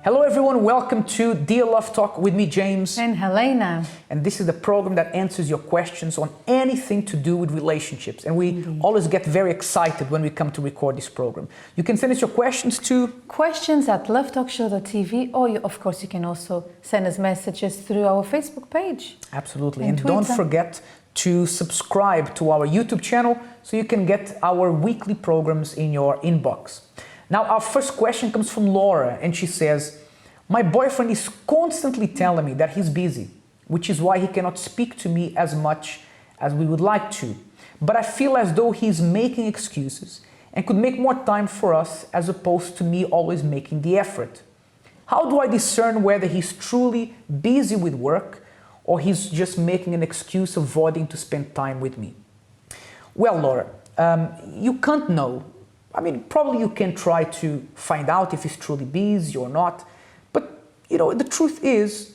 Hello everyone, welcome to Dear Love Talk with me, James. And Helena. And this is the program that answers your questions on anything to do with relationships. And we always get very excited when we come to record this program. You can send us your questions to questions@lovetalkshow.tv, or of course you can also send us messages through our Facebook page. Absolutely. And And don't forget to subscribe to our YouTube channel so you can get our weekly programs in your inbox. Now, our first question comes from Laura, and she says, my boyfriend is constantly telling me that he's busy, which is why he cannot speak to me as much as we would like to. But I feel as though he's making excuses and could make more time for us as opposed to me always making the effort. How do I discern whether he's truly busy with work or he's just making an excuse avoiding to spend time with me? Well, Laura, you can't know. I mean, probably you can try to find out if he's truly busy or not, but you know, the truth is,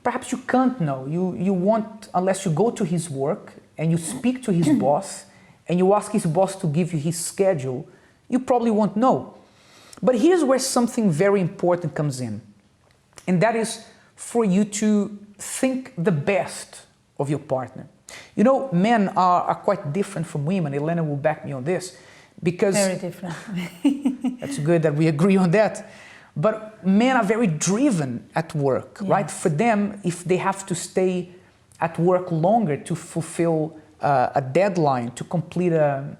perhaps you can't know. You won't, unless you go to his work and you speak to his boss and you ask his boss to give you his schedule, you probably won't know. But here's where something very important comes in, and that is for you to think the best of your partner. You know, men are quite different from women. Elena will back me on this. Because very different. That's good that we agree on that. But men are very driven at work, right? For them, if they have to stay at work longer to fulfill a deadline, to complete a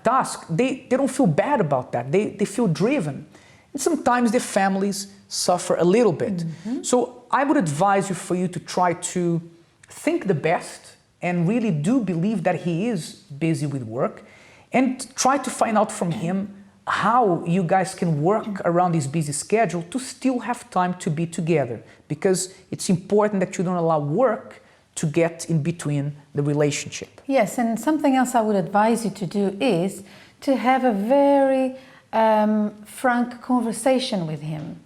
task, they don't feel bad about that. They feel driven. And sometimes their families suffer a little bit. So I would advise you for you to try to think the best and really do believe that he is busy with work. And try to find out from him how you guys can work around this busy schedule to still have time to be together. Because it's important that you don't allow work to get in between the relationship. Yes, and something else I would advise you to do is to have a very frank conversation with him.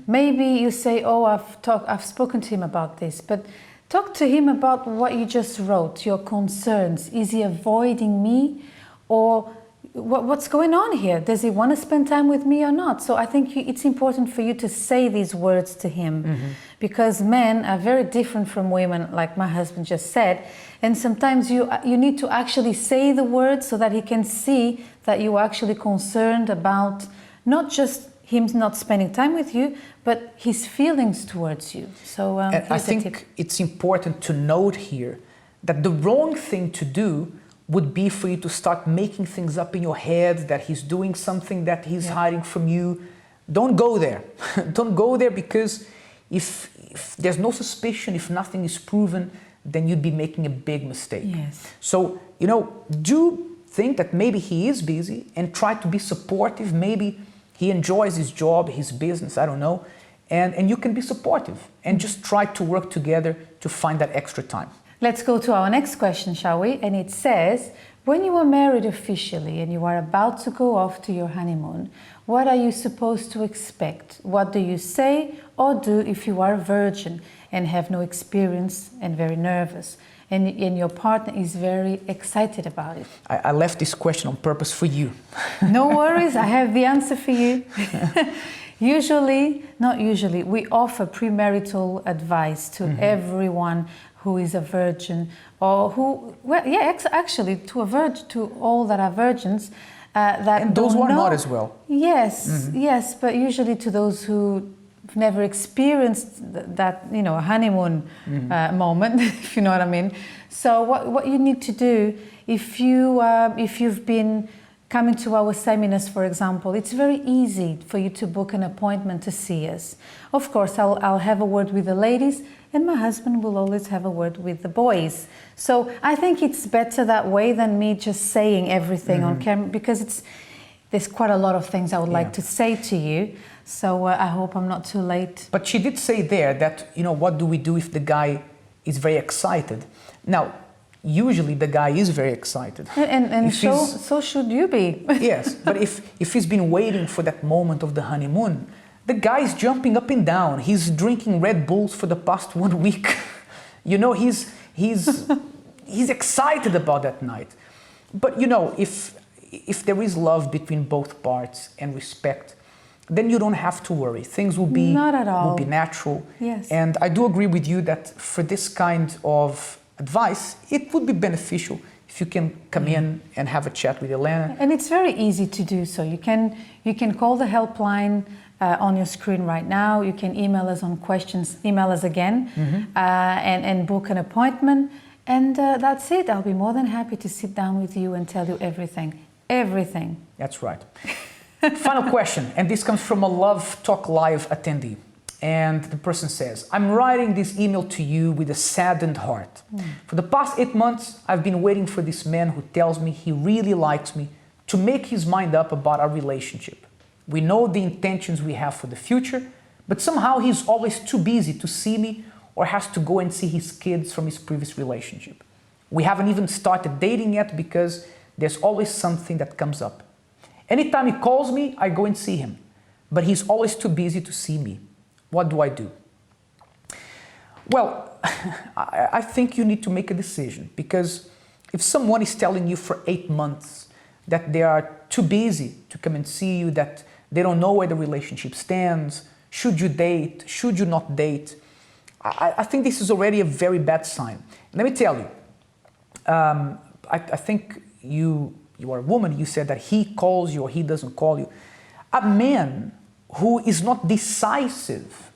Maybe you say, oh, I've spoken to him about this, but talk to him about what you just wrote, your concerns. Is he avoiding me? Or what's going on here? Does he want to spend time with me or not? So I think it's important for you to say these words to him, because men are very different from women, like my husband just said. And sometimes you need to actually say the words so that he can see that you're actually concerned about not just him not spending time with you, but his feelings towards you. So I think it's important to note here that the wrong thing to do would be for you to start making things up in your head that he's doing something that he's hiding from you. Don't go there. Don't go there, because if there's no suspicion, if nothing is proven, then you'd be making a big mistake. Yes. So, you know, do think that maybe he is busy and try to be supportive. Maybe he enjoys his job, his business, I don't know. And you can be supportive and just try to work together to find that extra time. Let's go to our next question, shall we? And it says, when you are married officially and you are about to go off to your honeymoon, what are you supposed to expect? What do you say or do if you are a virgin and have no experience and very nervous? And your partner is very excited about it. I left this question on purpose for you. No worries, I have the answer for you. Not usually, we offer premarital advice to everyone who is a virgin, or who, well, yeah, actually to all that are virgins, that and those who are not as well. Yes, yes, but usually to those who have never experienced that, you know, a honeymoon moment, if you know what I mean. So what you need to do, if you've been coming to our seminars, for example, it's very easy for you to book an appointment to see us. Of course, I'll have a word with the ladies, and my husband will always have a word with the boys. So I think it's better that way than me just saying everything on camera, because there's quite a lot of things I would like to say to you. So I hope I'm not too late. But she did say there that, you know, what do we do if the guy is very excited? Now, usually the guy is very excited. And so should you be. Yes, but if he's been waiting for that moment of the honeymoon, the guy is jumping up and down. He's drinking Red Bulls for the past 1 week. You know, he's excited about that night. But you know, if there is love between both parts and respect, then you don't have to worry. Things will be, Not at all. will be natural. Yes. And I do agree with you that for this kind of advice, it would be beneficial if you can come in and have a chat with Elena. And it's very easy to do so. You can call the helpline on your screen right now. You can email us on questions, email us again, and book an appointment. And that's it. I'll be more than happy to sit down with you and tell you everything. Everything. That's right. Final question, and this comes from a Love Talk Live attendee. And the person says, I'm writing this email to you with a saddened heart. For the past 8 months, I've been waiting for this man who tells me he really likes me to make his mind up about our relationship. We know the intentions we have for the future, but somehow he's always too busy to see me or has to go and see his kids from his previous relationship. We haven't even started dating yet because there's always something that comes up. Anytime he calls me, I go and see him, but he's always too busy to see me. What do I do? Well, I think you need to make a decision, because if someone is telling you for 8 months that they are too busy to come and see you, that they don't know where the relationship stands, should you date, should you not date, I think this is already a very bad sign. Let me tell you, I think you are a woman, you said that he calls you or he doesn't call you. A man who is not decisive,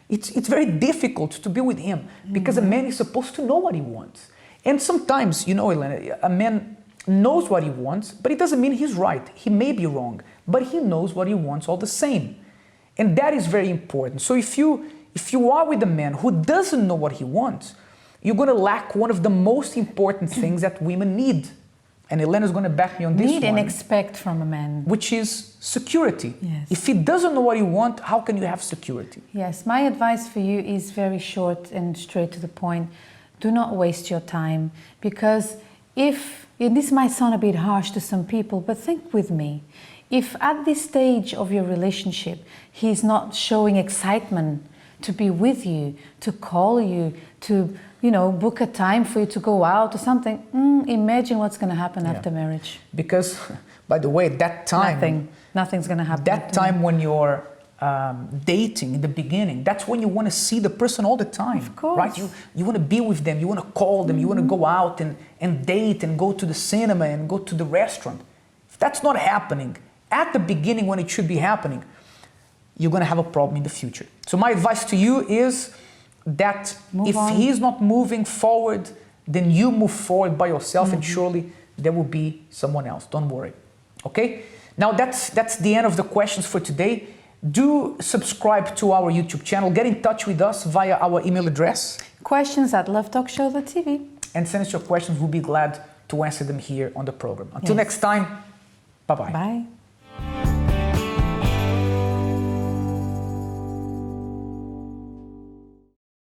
it's very difficult to be with him, because a man is supposed to know what he wants. And sometimes, you know, Elena, a man knows what he wants, but it doesn't mean he's right. He may be wrong, but he knows what he wants all the same. And that is very important. So if you are with a man who doesn't know what he wants, you're going to lack one of the most important things that women need. And Elena's going to back me on this one. Need and expect from a man. Which is security. Yes. If he doesn't know what you want, how can you have security? Yes, my advice for you is very short and straight to the point. Do not waste your time, because and this might sound a bit harsh to some people, but think with me. If at this stage of your relationship, he's not showing excitement to be with you, to call you, to book a time for you to go out or something, imagine what's going to happen after marriage. Because, by the way, that time... Nothing's going to happen. That time when you're dating in the beginning, that's when you want to see the person all the time. Of course. Right? You want to be with them, you want to call them, you want to go out and date and go to the cinema and go to the restaurant. If that's not happening at the beginning when it should be happening, you're going to have a problem in the future. So my advice to you is that if he's not moving forward, then you move forward by yourself, and surely there will be someone else. Don't worry. Okay? Now that's the end of the questions for today. Do subscribe to our YouTube channel. Get in touch with us via our email address. questions@lovetalkshow.tv. And send us your questions. We'll be glad to answer them here on the program. Until next time, bye-bye. Bye.